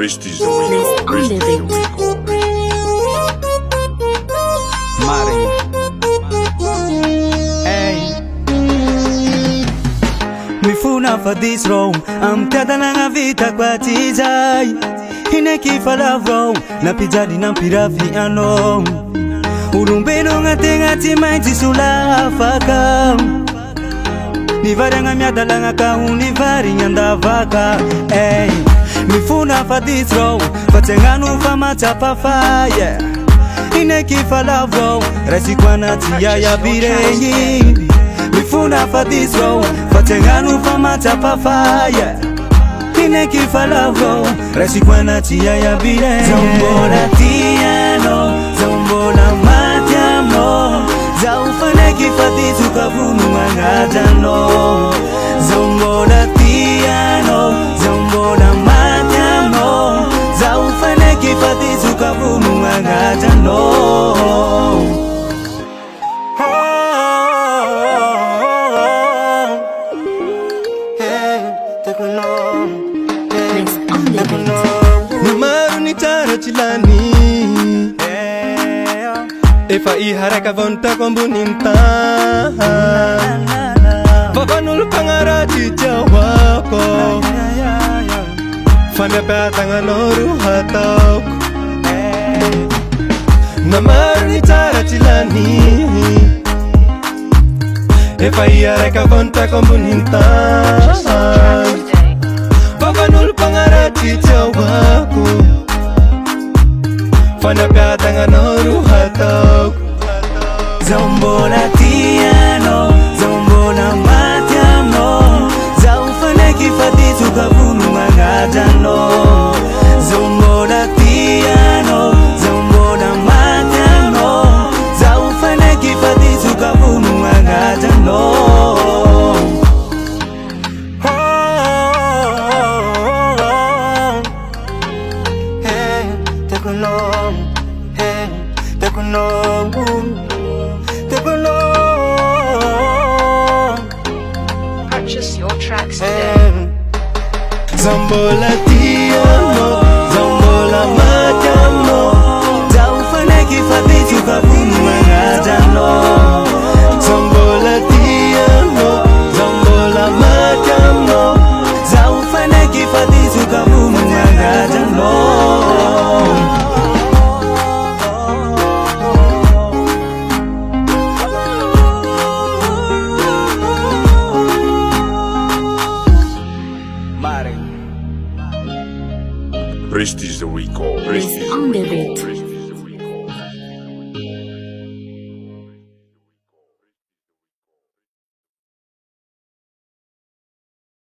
Diso, Mare. Hey. Mifuna for this row, amkada na vita kwa tijai. Hineki falavro, na pijadi na pirafi ano. Urumbelo ngati maiti sula faka. Nivari ngamiada langa ka univari nyanda vaka. Hey. Mifuna for this row, fatenganu fama chapa yeah. Hineki falavro, resikwana tia ya birengi. Mifuna for this row, fatenganu fama chapa yeah. Hineki falavro, resikwana tia ya birengi. Zambora tiano, zambora matiamo. Zaufaneki fatisu kavunu mangatano. Zambora tiano, zambora matiamo. Zaufaneki fatisu kavunu mangatano. Numaru ni tara chilani Efa iharaka vonta kombuninta Vavanul pangarati jawako Fana patanga noru hatok Numaru ni tara chilani Efa iharaka vonta kombuninta Vavanul pangarati jawako Fana patanga noru hatok Zambora tiano, zambora matiamo. Zaufaneki fatisu kavunu mangatano. Zambora tiano, zambora matiamo. Zaufaneki fatisu kavunu mangatano. Purchase your tracks today. Zambola tiano, zambola matiamo. Zaufaneki fatisu kavunu mangatano. Zambola tiano, zambola matiamo. Zaufaneki fatisu kavunu mangatano. Diso, On the beat.